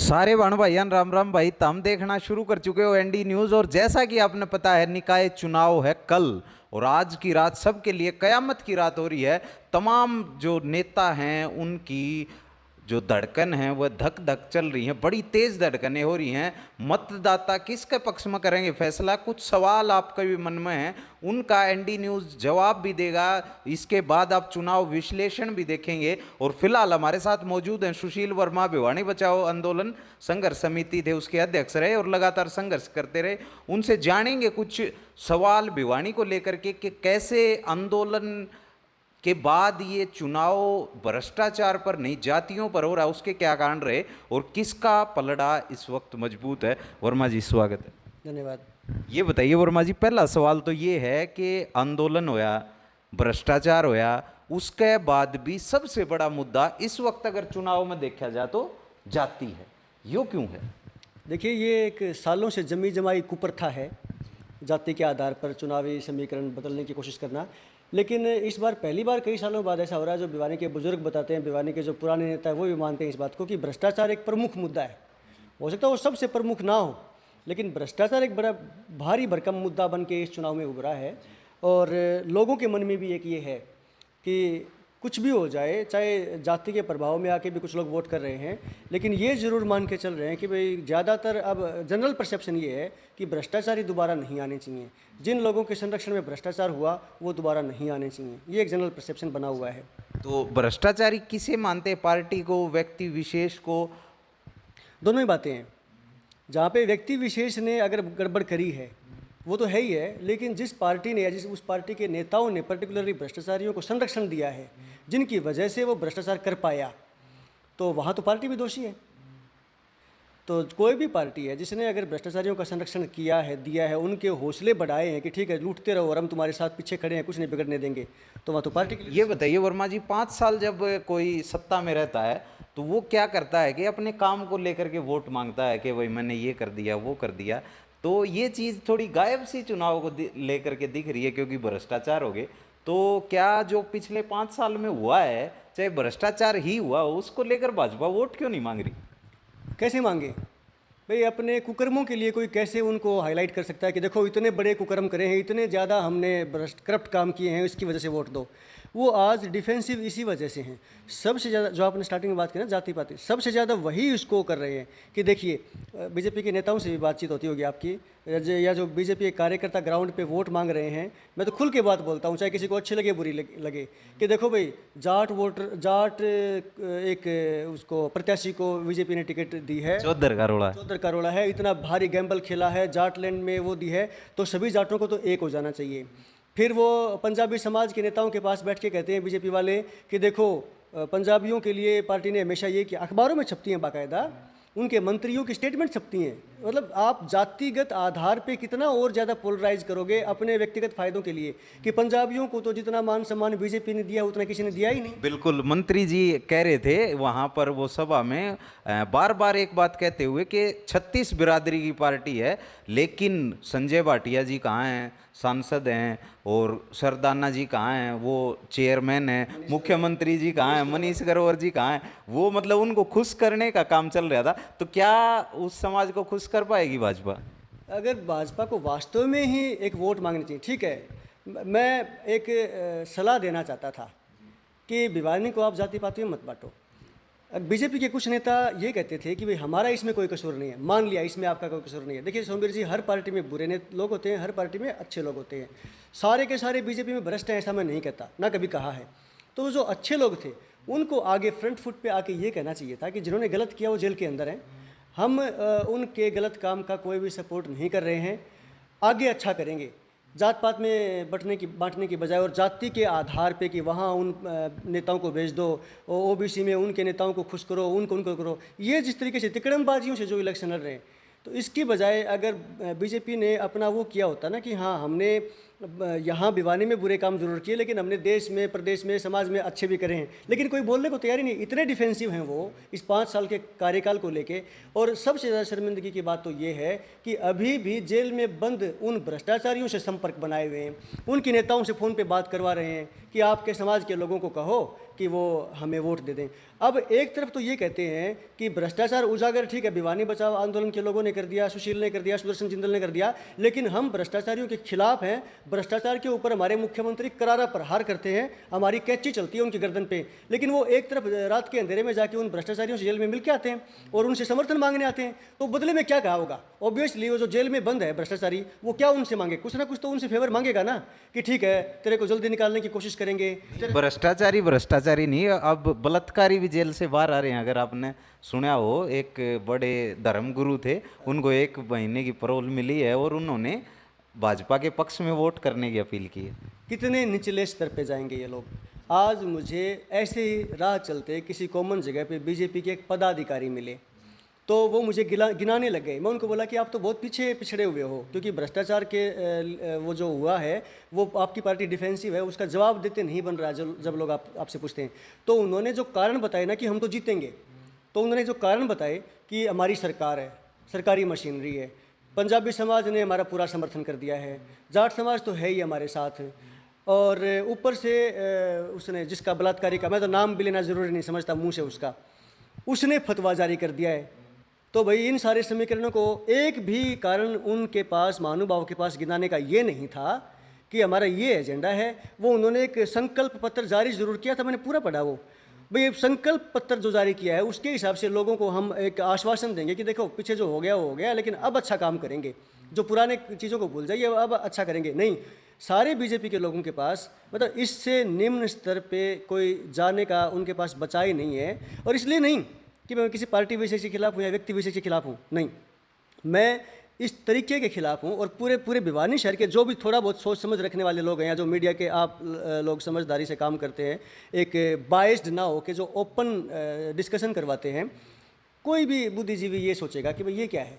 सारे भाण भाईयान राम राम भाई, तुम देखना शुरू कर चुके हो एनडी न्यूज। और जैसा कि आपने पता है, निकाय चुनाव है कल और आज की रात सबके लिए कयामत की रात हो रही है। तमाम जो नेता हैं उनकी जो धड़कन है वह धक धक चल रही है, बड़ी तेज धड़कनें हो रही हैं। मतदाता किसके पक्ष में करेंगे फैसला, कुछ सवाल आपके भी मन में हैं, उनका एनडी न्यूज़ जवाब भी देगा। इसके बाद आप चुनाव विश्लेषण भी देखेंगे। और फिलहाल हमारे साथ मौजूद हैं सुशील वर्मा, भिवानी बचाओ आंदोलन संघर्ष समिति थे उसके अध्यक्ष रहे और लगातार संघर्ष करते रहे। उनसे जानेंगे कुछ सवाल भिवानी को लेकर के कि कैसे आंदोलन के बाद ये चुनाव भ्रष्टाचार पर नहीं जातियों पर हो रहा, उसके क्या कारण रहे और किसका पलड़ा इस वक्त मजबूत है। वर्मा जी स्वागत है। धन्यवाद। ये बताइए वर्मा जी, पहला सवाल तो ये है कि आंदोलन होया, भ्रष्टाचार होया, उसके बाद भी सबसे बड़ा मुद्दा इस वक्त अगर चुनाव में देखा जाए तो जाति है, यो क्यों है? देखिए, ये एक सालों से जमी जमाई कुप्रथा है, जाति के आधार पर चुनावी समीकरण बदलने की कोशिश करना। लेकिन इस बार पहली बार कई सालों बाद ऐसा हो रहा है। जो भिवानी के बुजुर्ग बताते हैं, भिवानी के जो पुराने नेता हैं वो भी मानते हैं इस बात को कि भ्रष्टाचार एक प्रमुख मुद्दा है। हो सकता है वो सबसे प्रमुख ना हो, लेकिन भ्रष्टाचार एक बड़ा भारी भरकम मुद्दा बन के इस चुनाव में उभरा है। और लोगों के मन में भी एक ये है कि कुछ भी हो जाए, चाहे जाति के प्रभाव में आके भी कुछ लोग वोट कर रहे हैं, लेकिन ये ज़रूर मान के चल रहे हैं कि भाई ज़्यादातर अब जनरल परसेप्शन ये है कि भ्रष्टाचारी दोबारा नहीं आने चाहिए। जिन लोगों के संरक्षण में भ्रष्टाचार हुआ वो दोबारा नहीं आने चाहिए, ये एक जनरल परसेप्शन बना हुआ है। तो भ्रष्टाचारी किसे मानते हैं, पार्टी को, व्यक्ति विशेष को? दोनों ही बातें हैं। जहाँ पे व्यक्ति विशेष ने अगर गड़बड़ करी है वो तो है ही है, लेकिन जिस पार्टी ने या जिस उस पार्टी के नेताओं ने पर्टिकुलरली भ्रष्टाचारियों को संरक्षण दिया है, जिनकी वजह से वो भ्रष्टाचार कर पाया, तो वहाँ तो पार्टी भी दोषी है। तो कोई भी पार्टी है जिसने अगर भ्रष्टाचारियों का संरक्षण किया है, दिया है, उनके हौसले बढ़ाए हैं कि ठीक है लूटते रहो और हम तुम्हारे साथ पीछे खड़े हैं, कुछ नहीं बिगड़ने देंगे, तो वहाँ तो पार्टी के लिए। ये बताइए वर्मा जी, 5 साल जब कोई सत्ता में रहता है तो वो क्या करता है कि अपने काम को लेकर के वोट मांगता है कि भाई मैंने ये कर दिया वो कर दिया। तो ये चीज़ थोड़ी गायब सी चुनाव को लेकर के दिख रही है क्योंकि भ्रष्टाचार हो गए। तो क्या जो पिछले 5 साल में हुआ है, चाहे भ्रष्टाचार ही हुआ, उसको लेकर भाजपा वोट क्यों नहीं मांग रही? कैसे मांगे भाई? अपने कुकर्मों के लिए कोई कैसे उनको हाईलाइट कर सकता है कि देखो इतने बड़े कुकर्म करे हैं, इतने ज़्यादा हमने करप्ट काम किए हैं, इसकी वजह से वोट दो। वो आज डिफेंसिव इसी वजह से हैं। सबसे ज़्यादा जो आपने स्टार्टिंग में बात की ना, जाति पाति, सबसे ज़्यादा वही उसको कर रहे हैं कि देखिए, बीजेपी के नेताओं से भी बातचीत होती होगी आपकी, या जो बीजेपी के कार्यकर्ता ग्राउंड पे वोट मांग रहे हैं, मैं तो खुल के बात बोलता हूँ, चाहे किसी को अच्छी लगे बुरी लगे, कि देखो भाई जाट एक उसको प्रत्याशी को बीजेपी ने टिकट दी है, चौधर का रोड़ा है, इतना भारी गैम्बल खेला है, जाटलैंड में वो दी है, तो सभी जाटों को तो एक हो जाना चाहिए। फिर वो पंजाबी समाज के नेताओं के पास बैठ के कहते हैं बीजेपी वाले कि देखो पंजाबियों के लिए पार्टी ने हमेशा ये किया, अखबारों में छपती हैं बाकायदा, उनके मंत्रियों की स्टेटमेंट छपती हैं। मतलब आप जातिगत आधार पे कितना और ज़्यादा पोलराइज करोगे अपने व्यक्तिगत फायदों के लिए, कि पंजाबियों को तो जितना मान सम्मान बीजेपी ने दिया उतना किसी ने दिया ही नहीं। बिल्कुल, मंत्री जी कह रहे थे वहाँ पर वो सभा में बार बार एक बात कहते हुए कि 36 बिरादरी की पार्टी है, लेकिन संजय भाटिया जी कहाँ हैं, सांसद हैं, और सरदाना जी कहाँ हैं, वो चेयरमैन हैं, मुख्यमंत्री जी कहाँ हैं, मनीष ग्रोवर जी कहाँ हैं, वो मतलब उनको खुश करने का काम चल रहा था। तो क्या उस समाज को खुश कर पाएगी भाजपा? अगर भाजपा को वास्तव में ही एक वोट मांगनी चाहिए, ठीक है, मैं एक सलाह देना चाहता था कि भिवानी को आप जाति पाति में मत बांटो। बीजेपी के कुछ नेता ये कहते थे कि भाई हमारा इसमें कोई कसूर नहीं है, मान लिया इसमें आपका कोई कसूर नहीं है। देखिए सोमवीर जी, हर पार्टी में बुरे लोग होते हैं, हर पार्टी में अच्छे लोग होते हैं, सारे के सारे बीजेपी में भ्रष्ट हैं ऐसा मैं नहीं कहता, ना कभी कहा है। तो जो अच्छे लोग थे उनको आगे फ्रंट फुट पे आके ये कहना चाहिए था कि जिन्होंने गलत किया वो जेल के अंदर हैं, हम उनके गलत काम का कोई भी सपोर्ट नहीं कर रहे हैं, आगे अच्छा करेंगे, जात पात में बांटने की बजाय, और जाति के आधार पे कि वहाँ उन नेताओं को भेज दो, ओबीसी में उनके नेताओं को खुश करो, उनको करो। ये जिस तरीके से तिकड़मबाजियों से जो इलेक्शन लड़ रहे हैं, तो इसकी बजाय अगर बीजेपी ने अपना वो किया होता ना कि हाँ हमने यहाँ भिवानी में बुरे काम जरूर किए, लेकिन हमने देश में, प्रदेश में, समाज में अच्छे भी करे हैं, लेकिन कोई बोलने को तैयार ही नहीं। इतने डिफेंसिव हैं वो इस 5 साल के कार्यकाल को लेके। और सबसे ज़्यादा शर्मिंदगी की बात तो ये है कि अभी भी जेल में बंद उन भ्रष्टाचारियों से संपर्क बनाए हुए हैं, उनकी नेताओं से फ़ोन पे बात करवा रहे हैं कि आपके समाज के लोगों को कहो कि वो हमें वोट दे दें। अब एक तरफ तो ये कहते हैं कि भ्रष्टाचार उजागर, ठीक है, भिवानी बचाओ आंदोलन के लोगों ने कर दिया, सुशील ने कर दिया, सुदर्शन जिंदल ने कर दिया, लेकिन हम भ्रष्टाचारियों के खिलाफ हैं। भ्रष्टाचार के ऊपर हमारे मुख्यमंत्री करारा प्रहार करते हैं, हमारी कैची चलती है उनकी गर्दन पे, लेकिन वो एक तरफ रात के अंधेरे में जाके उन भ्रष्टाचारियों से जेल में मिल के आते हैं और उनसे समर्थन मांगने आते हैं। तो बदले में क्या कहा होगा? ऑब्वियसली वो जो जेल में बंद है भ्रष्टाचारी, वो क्या उनसे मांगे? कुछ ना कुछ तो उनसे फेवर मांगेगा ना, कि ठीक है तेरे को जल्दी निकालने की कोशिश करेंगे। भ्रष्टाचारी नहीं, अब बलात्कारी भी जेल से बाहर आ रहे हैं। अगर आपने सुना हो, एक बड़े धर्मगुरु थे, उनको 1 महीने की पैरोल मिली है और उन्होंने भाजपा के पक्ष में वोट करने की अपील की है। कितने निचले स्तर पे जाएंगे ये लोग। आज मुझे ऐसे ही राह चलते किसी कॉमन जगह पे बीजेपी के एक पदाधिकारी मिले, तो वो मुझे गिनाने लग गए। मैं उनको बोला कि आप तो बहुत पीछे पिछड़े हुए हो, क्योंकि भ्रष्टाचार के वो जो हुआ है वो आपकी पार्टी डिफेंसिव है, उसका जवाब देते नहीं बन रहा जब लोग आपसे पूछते हैं। तो उन्होंने जो कारण बताए ना कि हम तो जीतेंगे, तो उन्होंने जो कारण बताए कि हमारी सरकार है, सरकारी मशीनरी है, पंजाबी समाज ने हमारा पूरा समर्थन कर दिया है, जाट समाज तो है ही हमारे साथ, और ऊपर से उसने जिसका बलात्कारी का, मैं तो नाम भी लेना ज़रूरी नहीं समझता मुँह से उसका, उसने फतवा जारी कर दिया है। तो भाई इन सारे समीकरणों को एक भी कारण उनके पास, महानुभाव के पास गिनाने का ये नहीं था कि हमारा ये एजेंडा है। वो उन्होंने एक संकल्प पत्र जारी जरूर किया था, मैंने पूरा पढ़ा वो। भाई संकल्प पत्र जो जारी किया है उसके हिसाब से लोगों को हम एक आश्वासन देंगे कि देखो पीछे जो हो गया वो हो गया, लेकिन अब अच्छा काम करेंगे, जो पुराने चीज़ों को भूल जाइए, अब अच्छा करेंगे। नहीं, सारे बीजेपी के लोगों के पास मतलब इससे निम्न स्तर पे कोई जाने का उनके पास बचा ही नहीं है। और इसलिए नहीं कि मैं किसी पार्टी विशेष के खिलाफ हूँ या व्यक्ति विशेष के खिलाफ हूँ, नहीं, मैं इस तरीके के खिलाफ हूँ। और पूरे भिवानी शहर के जो भी थोड़ा बहुत सोच समझ रखने वाले लोग हैं, या जो मीडिया के आप लोग समझदारी से काम करते हैं, एक बाइस्ड ना हो के जो ओपन डिस्कशन करवाते हैं, कोई भी बुद्धिजीवी ये सोचेगा कि भाई ये क्या है,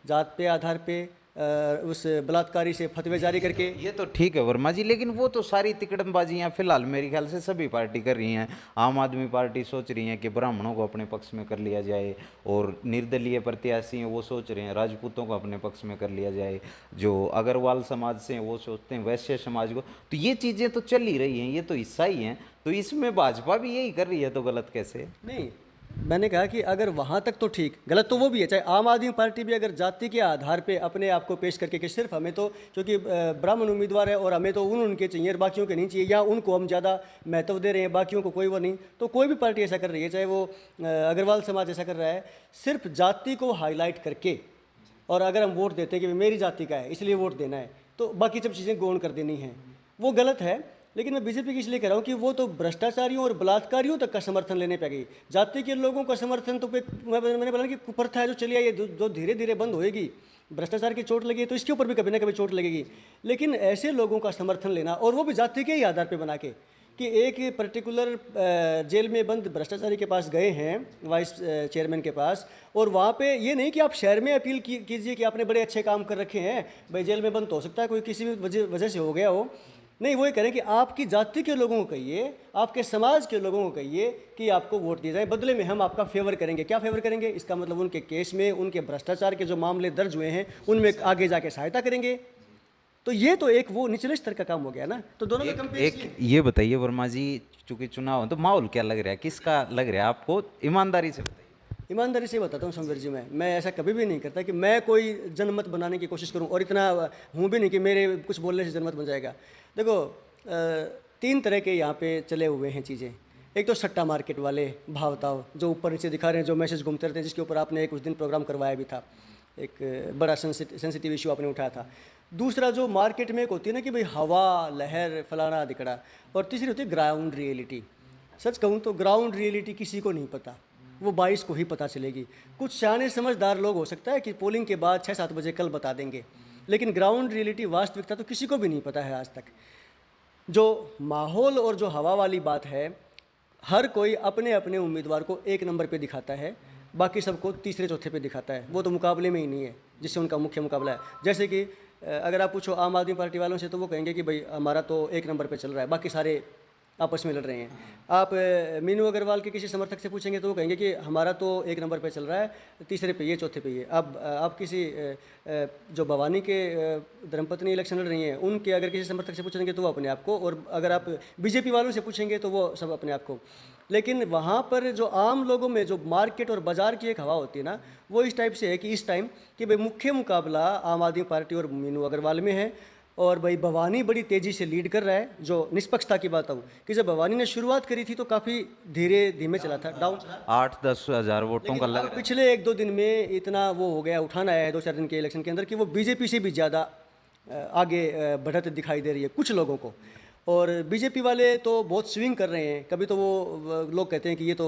जात पे आधार पे उस बलात्कारी से फतवे जारी करके। ये तो ठीक है वर्मा जी, लेकिन वो तो सारी तिकड़मबाजियाँ फिलहाल मेरे ख्याल से सभी पार्टी कर रही हैं। आम आदमी पार्टी सोच रही है कि ब्राह्मणों को अपने पक्ष में कर लिया जाए, और निर्दलीय प्रत्याशी हैं वो सोच रहे हैं राजपूतों को अपने पक्ष में कर लिया जाए, जो अग्रवाल समाज से हैं वो सोचते हैं वैश्य समाज को। तो ये चीज़ें तो चल ही रही हैं, ये तो हिस्सा ही हैं। तो इसमें भाजपा भी यही कर रही है, तो गलत कैसे? नहीं, मैंने कहा कि अगर वहाँ तक तो ठीक, गलत तो वो भी है। चाहे आम आदमी पार्टी भी अगर जाति के आधार पे अपने आप को पेश करके कि सिर्फ हमें तो क्योंकि ब्राह्मण उम्मीदवार है और हमें तो उनके चाहिए और बाकियों के नहीं चाहिए, या उनको हम ज़्यादा महत्व दे रहे हैं, बाकियों को कोई वो नहीं, तो कोई भी पार्टी ऐसा कर रही है, चाहे वो अग्रवाल समाज ऐसा कर रहा है, सिर्फ जाति को हाईलाइट करके। और अगर हम वोट देते हैं कि मेरी जाति का है इसलिए वोट देना है, तो बाकी सब चीज़ें गौण कर देनी है, वो गलत है। लेकिन मैं बीजेपी की इसलिए कह रहा हूँ कि वो तो भ्रष्टाचारियों और बलात्कारियों तक का समर्थन लेने पे गई। जाति के लोगों का समर्थन तो मैंने बोला कि कुप्रथा है जो चली आई है, जो धीरे धीरे बंद होएगी। भ्रष्टाचार की चोट लगी तो इसके ऊपर भी कभी ना कभी चोट लगेगी। लेकिन ऐसे लोगों का समर्थन लेना, और वो भी जाति के ही आधार पर बना के, कि एक पर्टिकुलर जेल में बंद भ्रष्टाचारी के पास गए हैं, वाइस चेयरमैन के पास, और वहाँ पे ये नहीं कि आप शहर में अपील कीजिए कि आपने बड़े अच्छे काम कर रखे हैं, भाई जेल में बंद तो हो सकता है कोई किसी भी वजह से हो गया हो। नहीं, वो ये करें कि आपकी जाति के लोगों को कहिए, आपके समाज के लोगों को कहिए कि आपको वोट दिया जाए, बदले में हम आपका फेवर करेंगे। क्या फेवर करेंगे? इसका मतलब उनके केस में, उनके भ्रष्टाचार के जो मामले दर्ज हुए हैं उनमें आगे जाके सहायता करेंगे। तो ये तो एक वो निचले स्तर का काम हो गया ना। तो दोनों एक ये बताइए वर्मा जी, चूंकि चुनाव है तो माहौल क्या लग रहा है, किसका लग रहा है आपको? ईमानदारी से बताइए। ईमानदारी से बताता हूँ समवीर जी, मैं ऐसा कभी भी नहीं करता कि मैं कोई जनमत बनाने की कोशिश करूँ, और इतना हूँ भी नहीं कि मेरे कुछ बोलने से जनमत बन जाएगा। देखो 3 तरह के यहाँ पे चले हुए हैं चीज़ें। एक तो सट्टा मार्केट वाले भावताव जो ऊपर नीचे दिखा रहे हैं, जो मैसेज घूमते रहते हैं, जिसके ऊपर आपने कुछ दिन प्रोग्राम करवाया भी था, एक बड़ा सेंसिटिव इशू आपने उठाया था। दूसरा जो मार्केट में एक होती है ना कि भाई हवा लहर फलाना दिखड़ा, और तीसरी होती है ग्राउंड रियलिटी। सच कहूँ तो ग्राउंड रियलिटी किसी को नहीं पता, वो 22 को ही पता चलेगी। कुछ सियाने समझदार लोग हो सकता है कि पोलिंग के बाद 6-7 बजे कल बता देंगे, लेकिन ग्राउंड रियलिटी वास्तविकता तो किसी को भी नहीं पता है आज तक। जो माहौल और जो हवा वाली बात है, हर कोई अपने अपने उम्मीदवार को 1 नंबर पे दिखाता है, बाकी सबको तीसरे चौथे पे दिखाता है। वो तो मुकाबले में ही नहीं है जिससे उनका मुख्य मुकाबला है। जैसे कि अगर आप पूछो आम आदमी पार्टी वालों से तो वो कहेंगे कि भाई हमारा तो एक नंबर पे चल रहा है, बाकी सारे आपस में लड़ रहे हैं। आप मीनू अग्रवाल के किसी समर्थक से पूछेंगे तो वो कहेंगे कि हमारा तो एक नंबर पे चल रहा है, तीसरे पे ये, चौथे पे ये। अब आप किसी जो भवानी के धर्मपत्नी इलेक्शन लड़ रही हैं उनके अगर किसी समर्थक से पूछेंगे तो वो अपने आप को, और अगर आप बीजेपी वालों से पूछेंगे तो वो सब अपने आप को। लेकिन वहाँ पर जो आम लोगों में जो मार्केट और बाज़ार की एक हवा होती है ना, वो इस टाइप से है कि इस टाइम कि भाई मुख्य मुकाबला आम आदमी पार्टी और मीनू अग्रवाल में है, और भाई भवानी बड़ी तेज़ी से लीड कर रहा है। जो निष्पक्षता की बात हूँ कि जब भवानी ने शुरुआत करी थी तो काफ़ी धीमे चला था, डाउन 8-10 हज़ार वोटों का लग रहा है। पिछले 1-2 दिन में इतना वो हो गया, उठान आया है 2-4 दिन के इलेक्शन के अंदर कि वो बीजेपी से भी ज़्यादा आगे बढ़त दिखाई दे रही है कुछ लोगों को। और बीजेपी वाले तो बहुत स्विंग कर रहे हैं। कभी तो वो लोग कहते हैं कि ये तो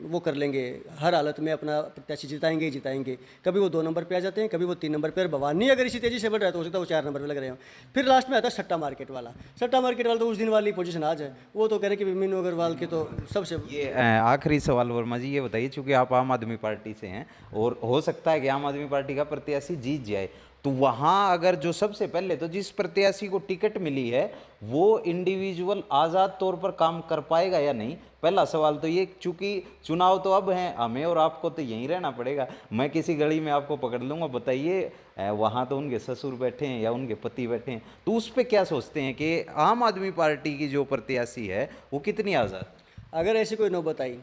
वो कर लेंगे, हर हालत में अपना प्रत्याशी जिताएंगे ही जिताएंगे। कभी वो 2 नंबर पे आ जाते हैं, कभी वो 3 नंबर पे। और भवानी अगर इसी तेज़ी से बढ़ रहा है तो हो सकता है वो 4 नंबर पे लग रहे हो। फिर लास्ट में आता है सट्टा मार्केट वाला। सट्टा मार्केट वाला तो उस दिन वाली पोजीशन आज है, वो तो कह रहे हैं कि मीनू अग्रवाल के तो सबसे ये आखिरी सवाल वर्मा जी, ये बताइए, चूंकि आप आम आदमी पार्टी से हैं और हो सकता है कि आम आदमी पार्टी का प्रत्याशी जीत जाए, तो वहाँ अगर जो सबसे पहले तो जिस प्रत्याशी को टिकट मिली है वो इंडिविजुअल आज़ाद तौर पर काम कर पाएगा या नहीं? पहला सवाल तो ये, चूंकि चुनाव तो अब हैं, हमें और आपको तो यहीं रहना पड़ेगा। मैं किसी गली में आपको पकड़ लूँगा, बताइए वहाँ तो उनके ससुर बैठे हैं या उनके पति बैठे हैं, तो उस पर क्या सोचते हैं कि आम आदमी पार्टी की जो प्रत्याशी है वो कितनी आज़ाद? अगर ऐसी कोई नौबत आई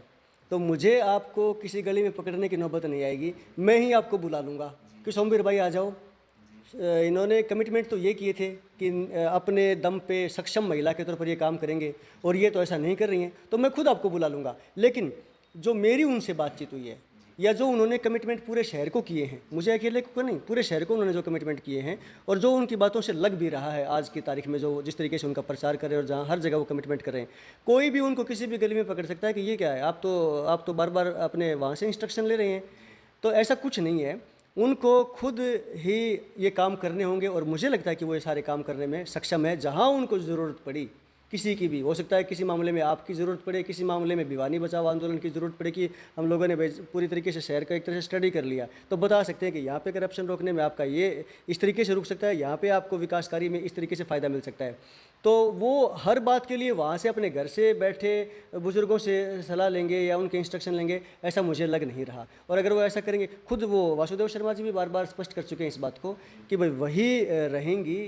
तो मुझे आपको किसी गली में पकड़ने की नौबत नहीं आएगी, मैं ही आपको बुला लूँगा कि सोमवीर भाई आ जाओ। इन्होंने कमिटमेंट तो ये किए थे कि अपने दम पे सक्षम महिला के तौर पर ये काम करेंगे, और ये तो ऐसा नहीं कर रही हैं, तो मैं खुद आपको बुला लूँगा। लेकिन जो मेरी उनसे बातचीत हुई है या जो उन्होंने कमिटमेंट पूरे शहर को किए हैं, मुझे अकेले को नहीं, पूरे शहर को उन्होंने जो कमिटमेंट किए हैं, और जो उनकी बातों से लग भी रहा है आज की तारीख में, जो जिस तरीके से उनका प्रचार कर रहे हैं और जहाँ हर जगह वो कमिटमेंट कर रहे हैं, कोई भी उनको किसी भी गली में पकड़ सकता है कि ये क्या है, आप तो बार बार अपने वहाँ से इंस्ट्रक्शन ले रहे हैं। तो ऐसा कुछ नहीं है, उनको खुद ही ये काम करने होंगे, और मुझे लगता है कि वो ये सारे काम करने में सक्षम है। जहाँ उनको ज़रूरत पड़ी, किसी की भी हो सकता है, किसी मामले में आपकी ज़रूरत पड़े, किसी मामले में भिवानी बचाओ आंदोलन की ज़रूरत पड़े कि हम लोगों ने पूरी तरीके से शहर का एक तरह से स्टडी कर लिया, तो बता सकते हैं कि यहाँ पे करप्शन रोकने में आपका ये इस तरीके से रुक सकता है, यहाँ पे आपको विकास कार्य में इस तरीके से फ़ायदा मिल सकता है। तो वो हर बात के लिए वहाँ से अपने घर से बैठे बुज़ुर्गों से सलाह लेंगे या उनके इंस्ट्रक्शन लेंगे, ऐसा मुझे लग नहीं रहा। और अगर वो ऐसा करेंगे, खुद वो वासुदेव शर्मा जी भी बार बार स्पष्ट कर चुके हैं इस बात को कि भाई वही रहेंगी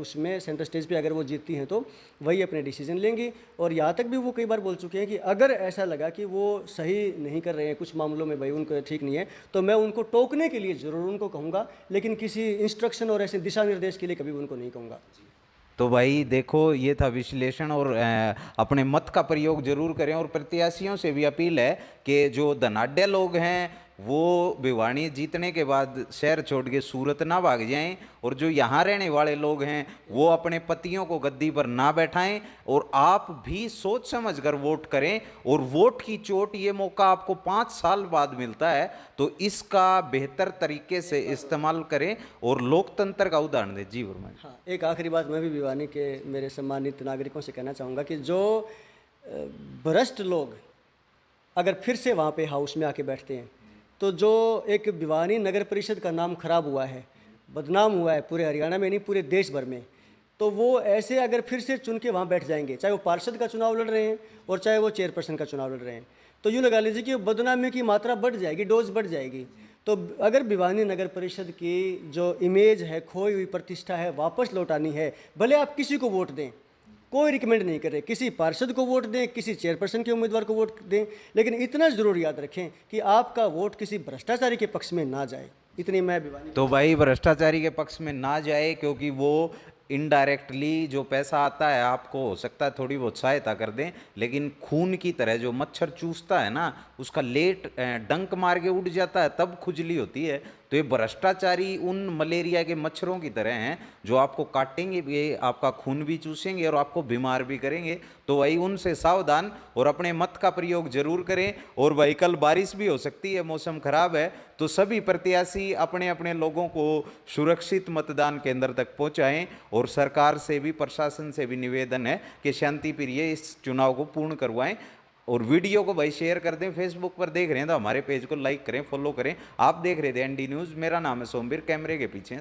उसमें सेंटर स्टेज पे, अगर वो जीतती हैं तो वही अपने डिसीजन लेंगी। और यहाँ तक भी वो कई बार बोल चुके हैं कि अगर ऐसा लगा कि वो सही नहीं कर रहे हैं कुछ मामलों में, भाई उनको ठीक नहीं है, तो मैं उनको टोकने के लिए ज़रूर उनको कहूँगा, लेकिन किसी इंस्ट्रक्शन और ऐसे दिशा निर्देश के लिए कभी उनको नहीं कहूँगा। तो भाई देखो, ये था विश्लेषण, और अपने मत का प्रयोग जरूर करें। और प्रत्याशियों से भी अपील है कि जो धनाढ़ लोग हैं वो भिवानी जीतने के बाद शहर छोड़ के सूरत ना भाग जाएं, और जो यहाँ रहने वाले लोग हैं वो अपने पतियों को गद्दी पर ना बैठाएं, और आप भी सोच समझ कर वोट करें। और वोट की चोट, ये मौका आपको 5 साल बाद मिलता है, तो इसका बेहतर तरीके से इस्तेमाल करें और लोकतंत्र का उदाहरण दें। जी वर्मा। हाँ, एक आखिरी बात मैं भी भिवानी के मेरे सम्मानित नागरिकों से कहना चाहूँगा कि जो भ्रष्ट लोग अगर फिर से वहाँ पे हाउस में आके बैठते हैं, तो जो एक भिवानी नगर परिषद का नाम खराब हुआ है, बदनाम हुआ है पूरे हरियाणा में नहीं पूरे देश भर में, तो वो ऐसे अगर फिर से चुन के वहाँ बैठ जाएंगे, चाहे वो पार्षद का चुनाव लड़ रहे हैं और चाहे वो चेयरपर्सन का चुनाव लड़ रहे हैं, तो यूँ लगा लीजिए कि बदनामी की मात्रा बढ़ जाएगी, डोज बढ़ जाएगी। तो अगर भिवानी नगर परिषद की जो इमेज है, खोई हुई प्रतिष्ठा है, वापस लौटानी है, भले आप किसी को वोट दें, कोई रिकमेंड नहीं कर रहे, किसी पार्षद को वोट दें, किसी चेयरपर्सन के उम्मीदवार को वोट दें, लेकिन इतना ज़रूर याद रखें कि आपका वोट किसी भ्रष्टाचारी के पक्ष में ना जाए। इतनी मैं भिवानी। तो भाई भ्रष्टाचारी के पक्ष में ना जाए, क्योंकि वो इनडायरेक्टली जो पैसा आता है आपको हो सकता है थोड़ी बहुत सहायता कर दें, लेकिन खून की तरह जो मच्छर चूसता है ना, उसका लेट डंक मार के उड़ जाता है तब खुजली होती है। तो ये भ्रष्टाचारी उन मलेरिया के मच्छरों की तरह हैं जो आपको काटेंगे भी, आपका खून भी चूसेंगे और आपको बीमार भी करेंगे। तो भाई उनसे सावधान और अपने मत का प्रयोग जरूर करें। और भाई कल बारिश भी हो सकती है, मौसम खराब है, तो सभी प्रत्याशी अपने अपने लोगों को सुरक्षित मतदान केंद्र तक पहुंचाएं। और सरकार से भी, प्रशासन से भी निवेदन है कि शांति प्रिय इस चुनाव को पूर्ण करवाएं। और वीडियो को भाई शेयर कर दें। फेसबुक पर देख रहे हैं तो हमारे पेज को लाइक करें, फॉलो करें। आप देख रहे थे एनडी न्यूज़, मेरा नाम है सोमवीर, कैमरे के पीछे